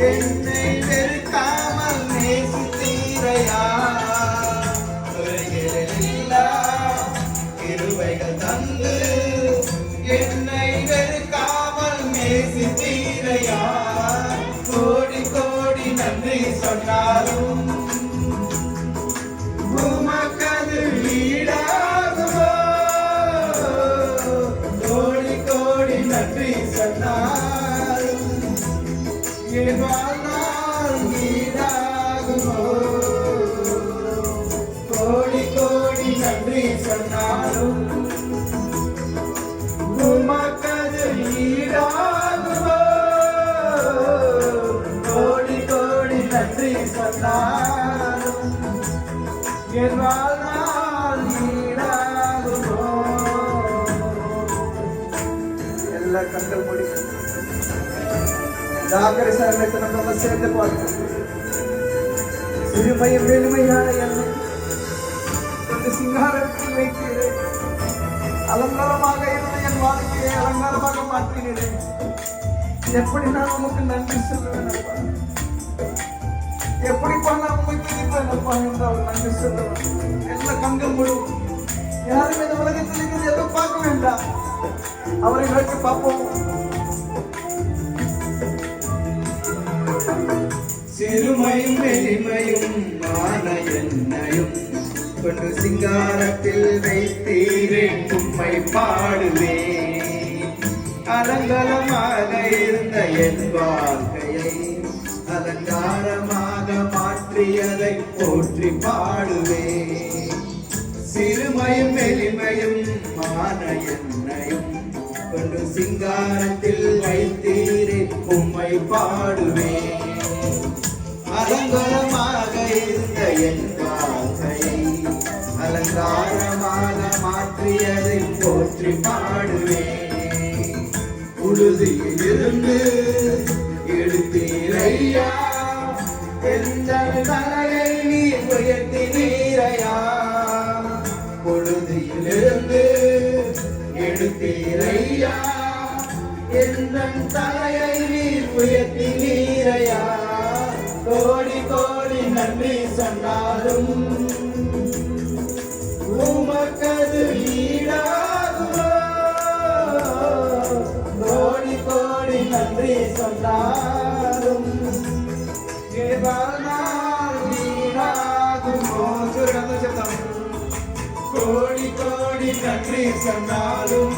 என்னை வெறுக்காமல் நேசித்தீரையா. குறைகளெல்லாம் கிருபைகள் தந்து என்னை வெறுக்காமல் நேசித்தீரையா. கோடி கோடி நன்றி சொன்னாலும் உமக்கது ஈடாகுமோ. கோடி கோடி நன்றி சொன்னாலும் என் வாழ்நாள் ஈடாகுமோ. கோடி கோடி நன்றி சொன்னாலும் உமக்கது ஈடாகுமோ. கோடி கோடி நன்றி சொன்னாலும் என் வாழ்நாள் ஈடாகுமோ. எல்லா கண்கள் மூடி ஆகரி சரணத்தை நம்ம சேர்ந்து பார்க்கிறோம். சிறுமையும் எளிமையான என்னை கொஞ்சம் சிங்காரத்தில் வைக்கிறேன். அலங்காரமாக இருந்த என் வாழ்க்கையை அலங்காரமாக மாற்றினேன். எப்படி நான் உமக்கு நன்றி சொல்லுவேன் அப்பா? எப்படி நான் உண்மை துதிப்பேன் அப்பா என்றால் நன்றி சொல்லுவேன். எல்லா கண்கள் மூடும். யாரும் இந்த உலகத்தில் இருக்கிறது எதுவும் பார்க்க வேண்டாம். அவரை நோக்கி பார்ப்போம். சிறுமையும் எளிமையும் மான என்னையும் கொண்டு சிங்காரத்தில் வைத்தீரே உம்மை பாடுவேன். அலங்கலமாக இருந்த என் வாழ்க்கையை அலங்காரமாக மாற்றியதை போற்றி பாடுவேன். சிறுமையும் எளிமையும் மான என்னையும் கொண்டு சிங்காரத்தில் வைத்தீரே உம்மை பாடுவேன். அலங்காரமாக இருந்த என் வாழ்க்கையை அலங்காரமாக மாற்றியதை போற்றி பாடுவேன். உழுதியில் இருந்து எடுத்தீரையா. எந்த தலையை நீ உயர்த்தினீரையா. உழுதியில் இருந்து எடுத்தீரையா. எந்த தலையை நீ உயர்த்தினீரையா. கோடி கோடி நன்றி சொன்னாலும் உமக்கது ஈடாகுமோ. கோடி கோடி நன்றி சொன்னாலும் வாழ்நாள் ஈடாகுமோ. கோடி கோடி நன்றி சொன்னாலும்